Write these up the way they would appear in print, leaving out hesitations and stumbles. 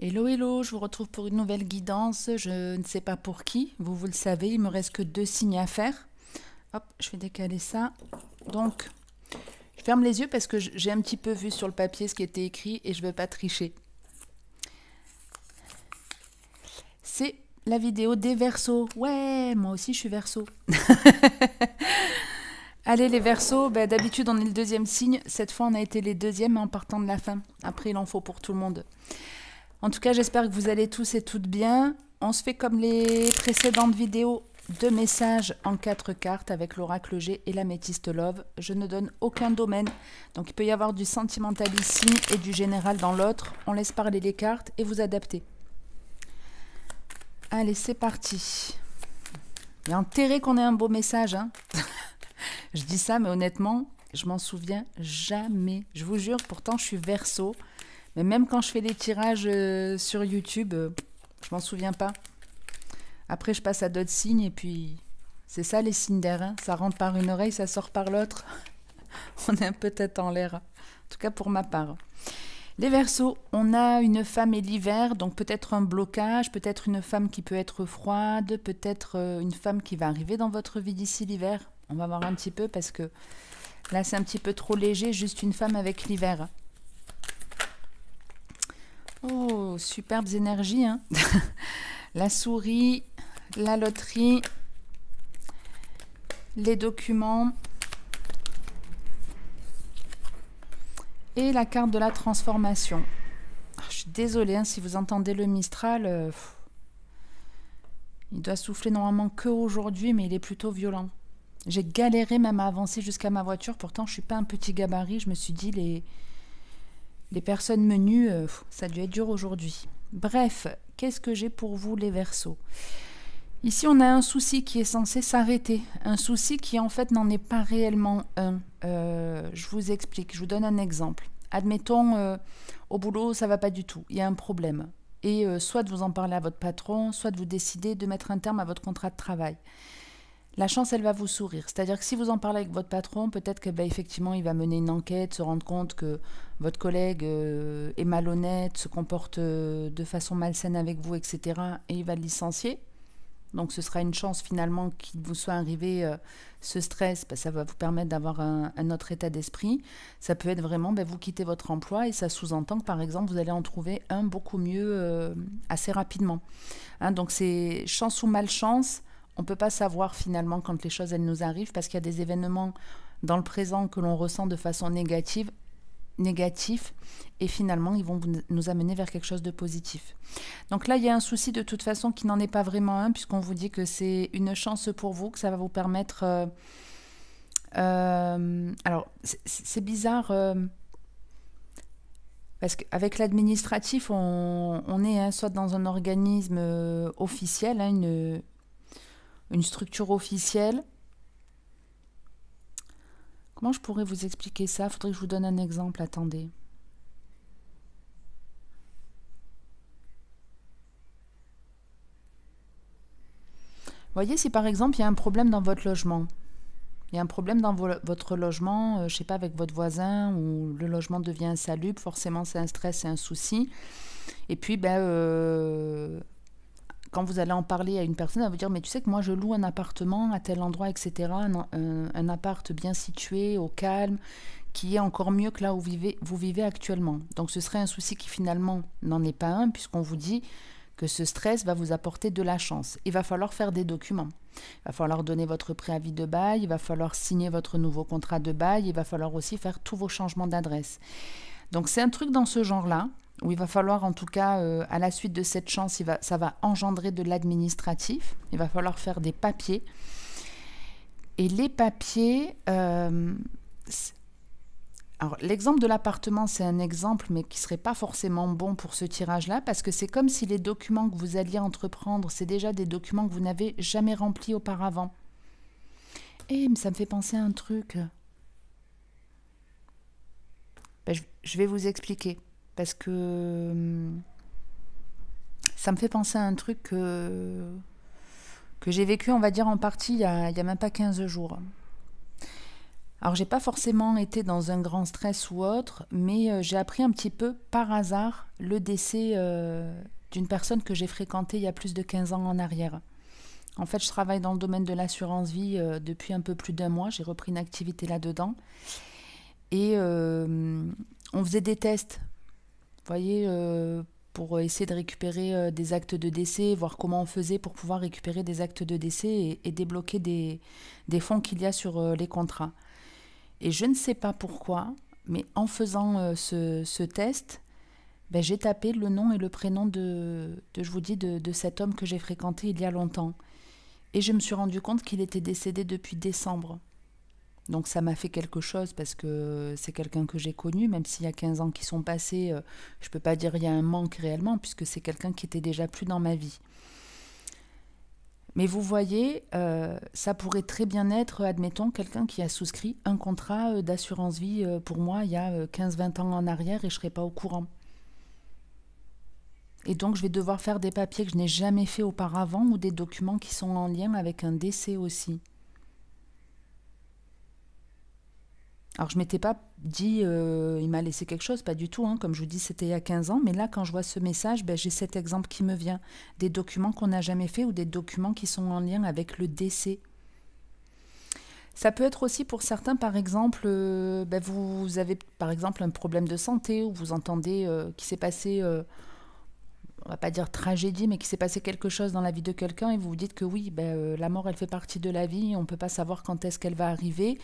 Hello, hello, je vous retrouve pour une nouvelle guidance. Je ne sais pas pour qui, vous le savez, il me reste que 2 signes à faire. Hop, je vais décaler ça. Donc, je ferme les yeux parce que j'ai un petit peu vu sur le papier ce qui était écrit et je ne veux pas tricher. C'est la vidéo des Verseaux. Ouais, moi aussi je suis Verseau. Allez les Verseaux, d'habitude on est le 2e signe. Cette fois on a été les 2e en partant de la fin. Après il en faut pour tout le monde. En tout cas, j'espère que vous allez tous et toutes bien. On se fait comme les précédentes vidéos, 2 messages en 4 cartes avec l'oracle G et l'améthyste Love. Je ne donne aucun domaine, donc il peut y avoir du sentimental ici et du général dans l'autre. On laisse parler les cartes et vous adaptez. Allez, c'est parti. Il y a intérêt qu'on ait un beau message. Hein. Je dis ça, mais honnêtement, je m'en souviens jamais. Je vous jure, pourtant je suis Verseau. Mais même quand je fais les tirages sur YouTube, je m'en souviens pas. Après, je passe à d'autres signes et puis c'est ça les signes d'air. Hein. Ça rentre par une oreille, ça sort par l'autre. On est un peu tête en l'air. En tout cas pour ma part. Les Verseaux, on a une femme et l'hiver, donc peut-être un blocage, peut-être une femme qui peut être froide, peut-être une femme qui va arriver dans votre vie d'ici l'hiver. On va voir un petit peu parce que là c'est un petit peu trop léger, juste une femme avec l'hiver. Oh, superbes énergies. Hein. La souris, la loterie, les documents et la carte de la transformation. Ah, je suis désolée hein, si vous entendez le Mistral. Il doit souffler normalement que aujourd'hui, mais il est plutôt violent. J'ai galéré même à avancer jusqu'à ma voiture. Pourtant, je ne suis pas un petit gabarit. Je me suis dit, les personnes menues, ça a dû être dur aujourd'hui. Bref, qu'est-ce que j'ai pour vous les Verseaux? Ici, on a un souci qui est censé s'arrêter. Un souci qui, en fait, n'en est pas réellement un. Je vous explique, je vous donne un exemple. Admettons, au boulot, ça ne va pas du tout. Il y a un problème. Et soit de vous en parler à votre patron, soit de vous décider de mettre un terme à votre contrat de travail. La chance, elle va vous sourire. C'est-à-dire que si vous en parlez avec votre patron, peut-être que effectivement, il va mener une enquête, se rendre compte que votre collègue est malhonnête, se comporte de façon malsaine avec vous, etc. Et il va le licencier. Donc ce sera une chance finalement qu'il vous soit arrivé ce stress, parce que ça va vous permettre d'avoir un autre état d'esprit. Ça peut être vraiment, vous quittez votre emploi et ça sous-entend que par exemple, vous allez en trouver un beaucoup mieux assez rapidement. Hein, donc c'est chance ou malchance. On ne peut pas savoir finalement quand les choses elles nous arrivent parce qu'il y a des événements dans le présent que l'on ressent de façon négative et finalement ils vont nous amener vers quelque chose de positif. Donc là il y a un souci de toute façon qui n'en est pas vraiment un puisqu'on vous dit que c'est une chance pour vous, que ça va vous permettre alors c'est bizarre parce qu'avec l'administratif on est hein, soit dans un organisme officiel, hein, une structure officielle. Comment je pourrais vous expliquer ça? Il faudrait que je vous donne un exemple. Attendez. Voyez, si par exemple, il y a un problème dans votre logement. Il y a un problème dans votre logement, je ne sais pas, avec votre voisin, ou le logement devient insalubre. Forcément, c'est un stress, c'est un souci. Et puis, quand vous allez en parler à une personne, elle va vous dire, mais tu sais que moi je loue un appartement à tel endroit, etc. Un appart bien situé, au calme, qui est encore mieux que là où vous vivez actuellement. Donc ce serait un souci qui finalement n'en est pas un, puisqu'on vous dit que ce stress va vous apporter de la chance. Il va falloir faire des documents. Il va falloir donner votre préavis de bail, il va falloir signer votre nouveau contrat de bail, il va falloir aussi faire tous vos changements d'adresse. Donc c'est un truc dans ce genre-là, où il va falloir en tout cas, à la suite de cette chance, ça va engendrer de l'administratif, il va falloir faire des papiers. Et les papiers, alors l'exemple de l'appartement, c'est un exemple, mais qui ne serait pas forcément bon pour ce tirage-là, parce que c'est comme si les documents que vous alliez entreprendre, c'est déjà des documents que vous n'avez jamais remplis auparavant. Mais ça me fait penser à un truc. Je vais vous expliquer. Parce que ça me fait penser à un truc que j'ai vécu, on va dire, en partie il y a même pas 15 jours. Alors, j'ai pas forcément été dans un grand stress ou autre, mais j'ai appris un petit peu par hasard le décès d'une personne que j'ai fréquentée il y a plus de 15 ans en arrière. En fait, je travaille dans le domaine de l'assurance vie depuis un peu plus d'un mois. J'ai repris une activité là-dedans. Et on faisait des tests, vous voyez, pour essayer de récupérer des actes de décès, voir comment on faisait pour pouvoir récupérer des actes de décès et débloquer des fonds qu'il y a sur les contrats. Et je ne sais pas pourquoi, mais en faisant ce test, ben, j'ai tapé le nom et le prénom je vous dis, de cet homme que j'ai fréquenté il y a longtemps. Et je me suis rendu compte qu'il était décédé depuis décembre. Donc ça m'a fait quelque chose parce que c'est quelqu'un que j'ai connu, même s'il y a 15 ans qui sont passés, je ne peux pas dire qu'il y a un manque réellement, puisque c'est quelqu'un qui était déjà plus dans ma vie. Mais vous voyez, ça pourrait très bien être, admettons, quelqu'un qui a souscrit un contrat d'assurance vie pour moi il y a 15-20 ans en arrière et je ne serais pas au courant. Et donc je vais devoir faire des papiers que je n'ai jamais fait auparavant ou des documents qui sont en lien avec un décès aussi. Alors je m'étais pas dit il m'a laissé quelque chose, pas du tout, hein. Comme je vous dis c'était il y a 15 ans, mais là quand je vois ce message, ben, j'ai cet exemple qui me vient, des documents qu'on n'a jamais fait ou des documents qui sont en lien avec le décès. Ça peut être aussi pour certains, par exemple, ben, vous avez par exemple un problème de santé ou vous entendez qu'il s'est passé on va pas dire tragédie, mais qu'il s'est passé quelque chose dans la vie de quelqu'un et vous vous dites que oui, ben, la mort elle fait partie de la vie, on ne peut pas savoir quand est-ce qu'elle va arriver.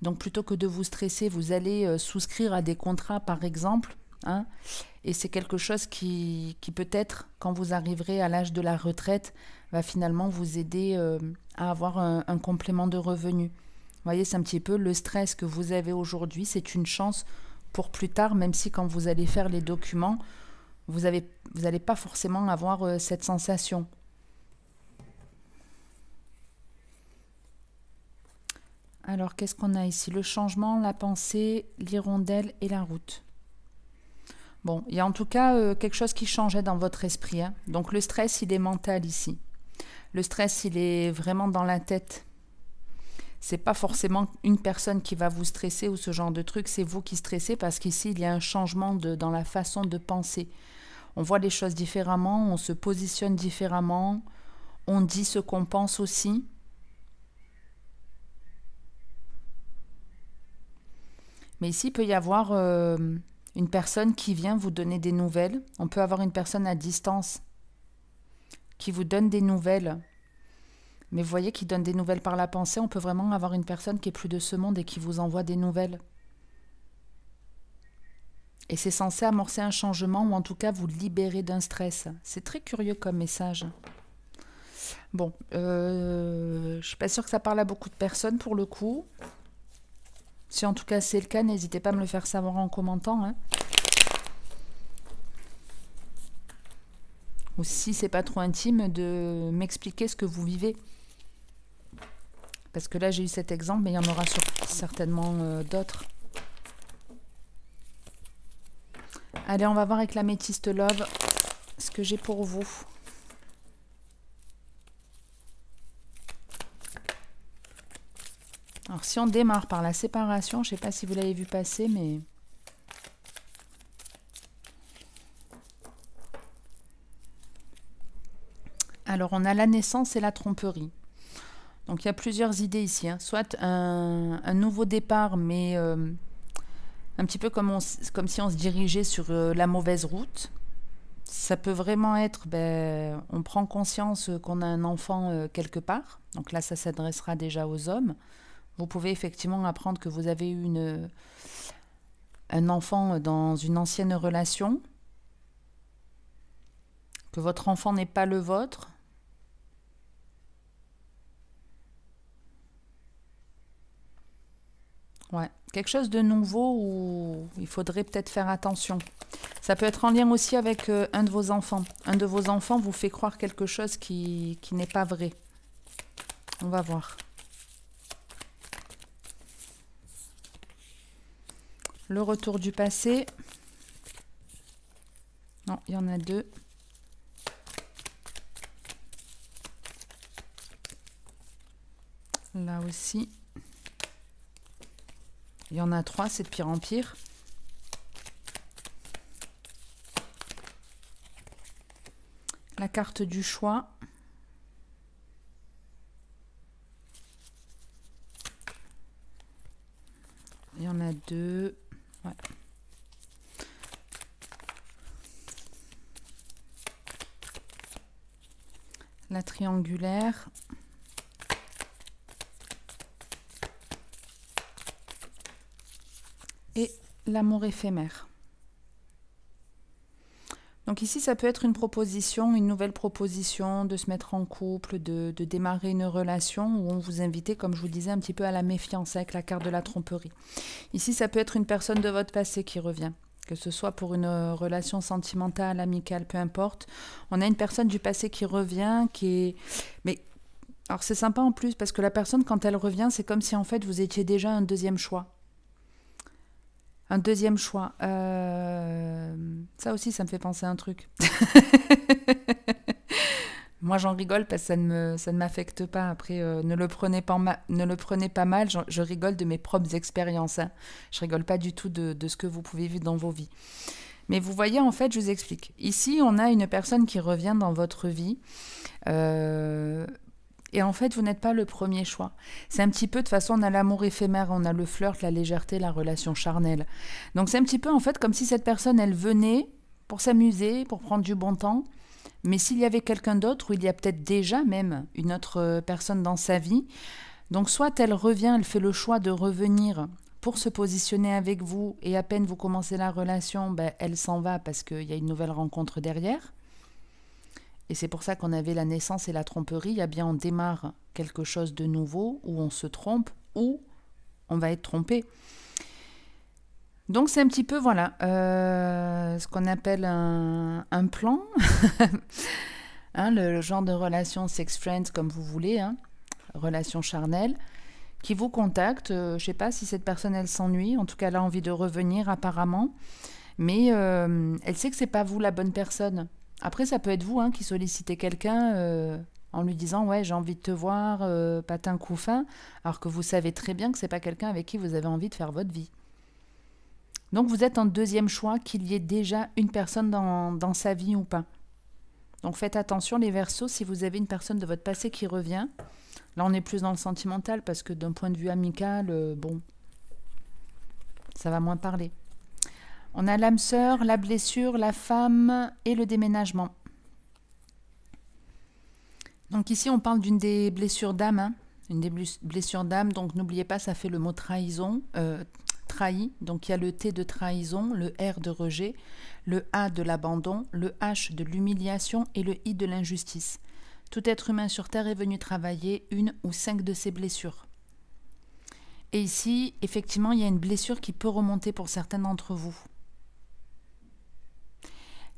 Donc plutôt que de vous stresser, vous allez souscrire à des contrats par exemple, hein, et c'est quelque chose qui peut-être, quand vous arriverez à l'âge de la retraite, va finalement vous aider à avoir un complément de revenu. Vous voyez, c'est un petit peu le stress que vous avez aujourd'hui, c'est une chance pour plus tard, même si quand vous allez faire les documents, vous n'allez pas forcément avoir cette sensation. Alors, qu'est-ce qu'on a ici? Le changement, la pensée, l'hirondelle et la route. Bon, il y a en tout cas quelque chose qui changeait dans votre esprit, hein. Donc, le stress, il est mental ici. Le stress, il est vraiment dans la tête. C'est pas forcément une personne qui va vous stresser ou ce genre de truc, c'est vous qui stressez parce qu'ici, il y a un changement dans la façon de penser. On voit les choses différemment, on se positionne différemment, on dit ce qu'on pense aussi. Mais ici, il peut y avoir une personne qui vient vous donner des nouvelles. On peut avoir une personne à distance qui vous donne des nouvelles. Mais vous voyez, qui donne des nouvelles par la pensée, on peut vraiment avoir une personne qui est plus de ce monde et qui vous envoie des nouvelles. Et c'est censé amorcer un changement ou en tout cas vous libérer d'un stress. C'est très curieux comme message. Bon, je ne suis pas sûre que ça parle à beaucoup de personnes pour le coup. Si en tout cas c'est le cas, n'hésitez pas à me le faire savoir en commentant, hein. Ou si c'est pas trop intime, de m'expliquer ce que vous vivez. Parce que là j'ai eu cet exemple, mais il y en aura certainement d'autres. Allez, on va voir avec l'améthyste love ce que j'ai pour vous. Alors, si on démarre par la séparation, je ne sais pas si vous l'avez vu passer, mais... Alors, on a la naissance et la tromperie. Donc, il y a plusieurs idées ici, hein. Soit un nouveau départ, mais... un petit peu comme si on se dirigeait sur la mauvaise route. Ça peut vraiment être, ben, on prend conscience qu'on a un enfant quelque part. Donc là, ça s'adressera déjà aux hommes. Vous pouvez effectivement apprendre que vous avez eu un enfant dans une ancienne relation, que votre enfant n'est pas le vôtre. Ouais, quelque chose de nouveau où il faudrait peut-être faire attention. Ça peut être en lien aussi avec un de vos enfants. Un de vos enfants vous fait croire quelque chose qui n'est pas vrai. On va voir. Le retour du passé. Non, il y en a deux. Là aussi. Il y en a 3, c'est de pire en pire. La carte du choix. Il y en a 2. Ouais. La triangulaire. Et l'amour éphémère. Donc ici, ça peut être une proposition, une nouvelle proposition de se mettre en couple, de démarrer une relation où on vous invite, comme je vous disais, un petit peu à la méfiance avec la carte de la tromperie. Ici, ça peut être une personne de votre passé qui revient, que ce soit pour une relation sentimentale, amicale, peu importe. On a une personne du passé qui revient, qui est... Mais alors c'est sympa en plus, parce que la personne, quand elle revient, c'est comme si en fait vous étiez déjà un deuxième choix. Un deuxième choix. Ça aussi, ça me fait penser à un truc. Moi, j'en rigole parce que ça ne m'affecte pas. Après, ne le prenez pas mal. Je rigole de mes propres expériences. Hein. Je rigole pas du tout de ce que vous pouvez vivre dans vos vies. Mais vous voyez, en fait, je vous explique. Ici, on a une personne qui revient dans votre vie. Et en fait, vous n'êtes pas le premier choix. C'est un petit peu, de toute façon, on a l'amour éphémère, on a le flirt, la légèreté, la relation charnelle. Donc c'est un petit peu, en fait, comme si cette personne, elle venait pour s'amuser, pour prendre du bon temps. Mais s'il y avait quelqu'un d'autre, ou il y a peut-être déjà même une autre personne dans sa vie, donc soit elle revient, elle fait le choix de revenir pour se positionner avec vous, et à peine vous commencez la relation, ben, elle s'en va parce qu'il y a une nouvelle rencontre derrière. Et c'est pour ça qu'on avait la naissance et la tromperie. Il y a bien, on démarre quelque chose de nouveau, où on se trompe, ou on va être trompé. Donc c'est un petit peu, voilà, ce qu'on appelle un plan. Hein, le genre de relation sex-friends, comme vous voulez, hein, relation charnelle, qui vous contacte. Je ne sais pas si cette personne, elle s'ennuie. En tout cas, elle a envie de revenir, apparemment. Mais elle sait que ce n'est pas vous la bonne personne. Après, ça peut être vous qui sollicitez quelqu'un en lui disant « Ouais, j'ai envie de te voir, patin couffin », alors que vous savez très bien que ce n'est pas quelqu'un avec qui vous avez envie de faire votre vie. Donc, vous êtes en deuxième choix, qu'il y ait déjà une personne dans sa vie ou pas. Donc, faites attention, les Verseaux, si vous avez une personne de votre passé qui revient. Là, on est plus dans le sentimental, parce que d'un point de vue amical, bon, ça va moins parler. On a l'âme sœur, la blessure, la femme et le déménagement. Donc ici, on parle d'une des blessures d'âme. Hein, une des blessures d'âme. Donc n'oubliez pas, ça fait le mot trahison. Trahi. Donc il y a le T de trahison, le R de rejet, le A de l'abandon, le H de l'humiliation et le I de l'injustice. Tout être humain sur Terre est venu travailler une ou 5 de ces blessures. Et ici, effectivement, il y a une blessure qui peut remonter pour certains d'entre vous.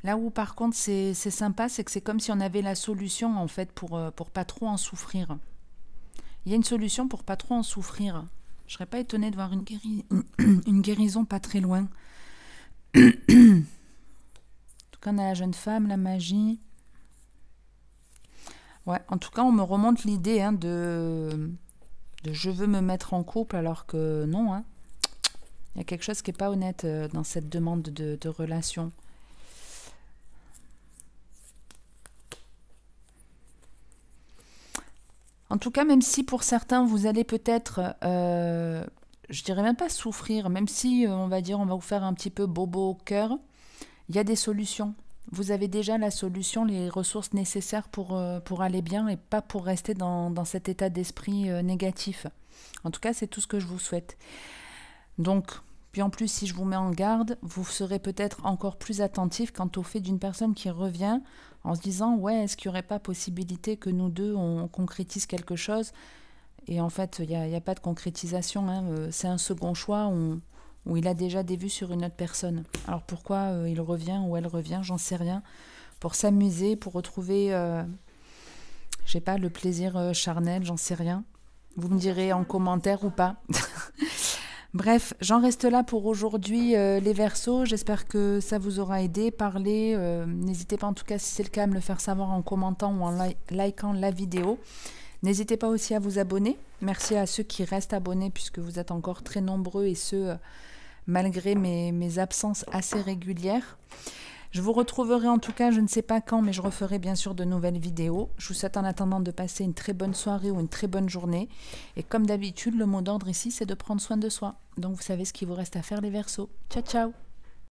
Là où par contre c'est sympa, c'est que c'est comme si on avait la solution en fait pour pas trop en souffrir. Il y a une solution pour pas trop en souffrir. Je serais pas étonnée de voir une guérison pas très loin. En tout cas, on a la jeune femme, la magie. Ouais, en tout cas, on me remonte l'idée de je veux me mettre en couple alors que non. Hein. Il y a quelque chose qui n'est pas honnête dans cette demande de relation. En tout cas, même si pour certains, vous allez peut-être, je dirais même pas souffrir, même si, on va dire, on va vous faire un petit peu bobo au cœur, il y a des solutions. Vous avez déjà la solution, les ressources nécessaires pour aller bien et pas pour rester dans cet état d'esprit négatif. En tout cas, c'est tout ce que je vous souhaite. Donc, puis en plus, si je vous mets en garde, vous serez peut-être encore plus attentif quant au fait d'une personne qui revient en se disant « Ouais, est-ce qu'il n'y aurait pas possibilité que nous deux, on concrétise quelque chose ?» Et en fait, il n'y a pas de concrétisation. Hein. C'est un second choix où il a déjà des vues sur une autre personne. Alors pourquoi il revient ou elle revient, j'en sais rien. Pour s'amuser, pour retrouver, je sais pas, le plaisir charnel, j'en sais rien. Vous me direz en commentaire ou pas. Bref, j'en reste là pour aujourd'hui, les Verseaux. J'espère que ça vous aura aidé. Parlez, n'hésitez pas en tout cas si c'est le cas à me le faire savoir en commentant ou en likant la vidéo. N'hésitez pas aussi à vous abonner. Merci à ceux qui restent abonnés puisque vous êtes encore très nombreux et ce, malgré mes absences assez régulières. Je vous retrouverai en tout cas, je ne sais pas quand, mais je referai bien sûr de nouvelles vidéos. Je vous souhaite en attendant de passer une très bonne soirée ou une très bonne journée. Et comme d'habitude, le mot d'ordre ici, c'est de prendre soin de soi. Donc vous savez ce qu'il vous reste à faire les Verseaux. Ciao, ciao!